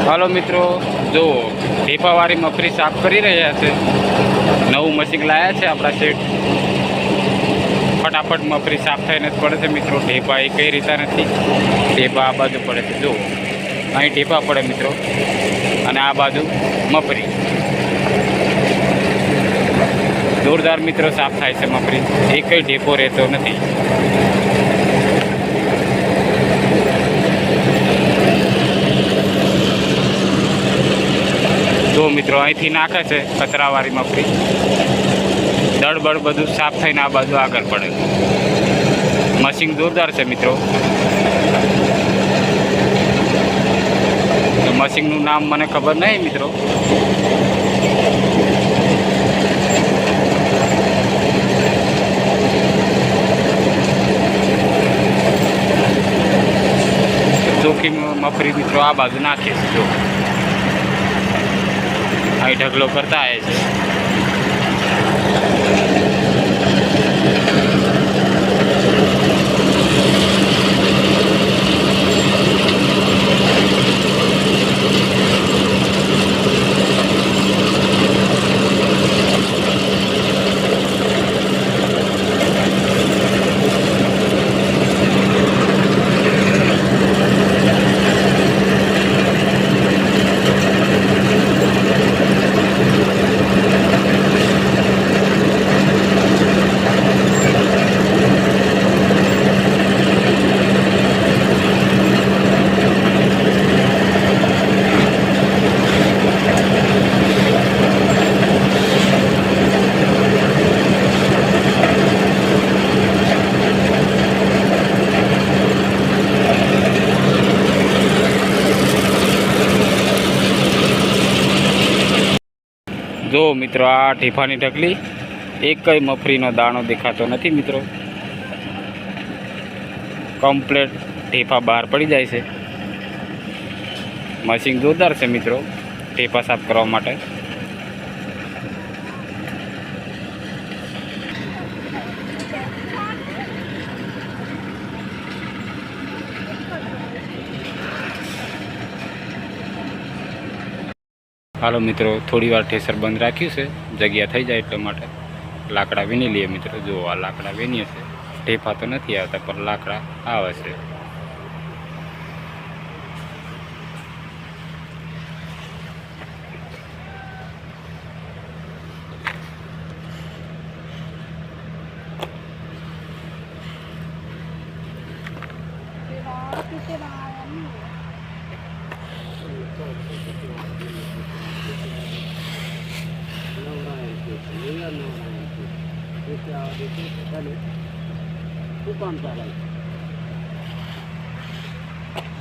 હાલો મિત્રો, જુઓ ઢેફાવાળી મફરી સાફ કરી રહ્યા છે. નવું મશીન લાયા છે આપણા શેઠ. ફટાફટ મફરી સાફ થઈને જ પડે છે મિત્રો. ઢેફા એ કઈ રીતે નથી. ઢેફા આ બાજુ પડે છે, જુઓ અહીં ઢેફા પડે મિત્રો, અને આ બાજુ મફરી. જોરદાર મિત્રો સાફ થાય છે મફરી. એ કઈ ઢેફો રહેતો નથી. જો મિત્રો અહીંથી નાખે છે કચરાવાળી મફરી. દળબળ બધું સાફ થઈને આ બાજુ આગળ પડે. મશીન જોરદાર છે મિત્રો. મશીનનું નામ મને ખબર નહીં મિત્રો. ચોખ્ખી મફરી મિત્રો આ બાજુ નાખીએ છીએ. જો અહીં ઢગલો કરતા આવે છે. જો મિત્રો આ ઢેફાની ઢગલી, એક કઈ મફરીનો દાણો દેખાતો નથી મિત્રો. કમ્પ્લેટ ઢેફા બહાર પડી જાય છે. મશીન જોરદાર છે મિત્રો ઢેફા સાફ કરવા માટે. હાલો મિત્રો, થોડી વાર ઠેસર બંધ રાખ્યું છે, જગ્યા થઈ જાય એટલા માટે. લાકડા વીણી લઈએ મિત્રો. જો આ લાકડા વીણીએ છે. ઢેફા તો નથી આવતા પણ લાકડા આવે છે.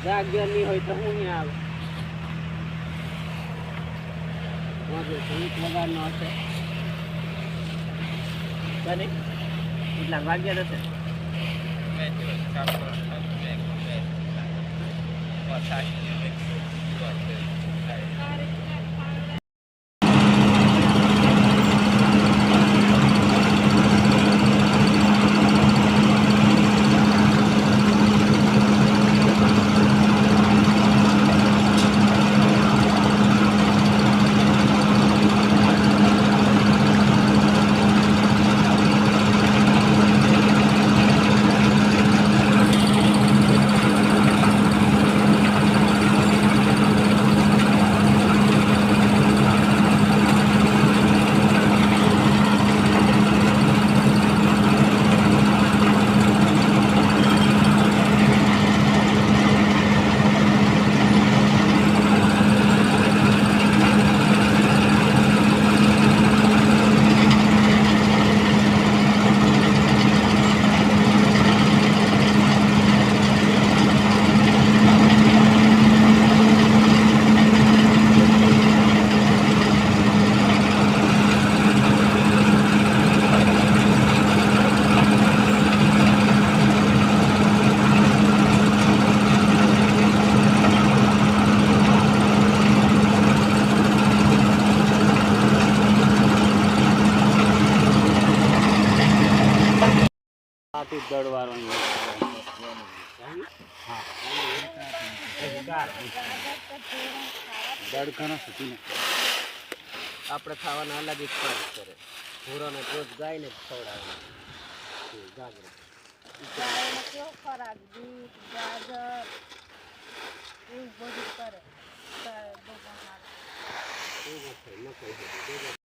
જાગ્યા નહીં હોય તો હું નહીં આવે. વગાડનો હશે એટલા વાગ્યા નથી. દળવાનું. હા દડકાના સુધીને આપણે ખાવાના અલગ જ ખોરાક કરે ઢોરોને રોજ ગાયને જ ખવડાવે ગાજર ગાયને કેવો ખોરાક બીટ ગાજર એવું બધું કરે બહુ સારું એવું છે મકાઈ છે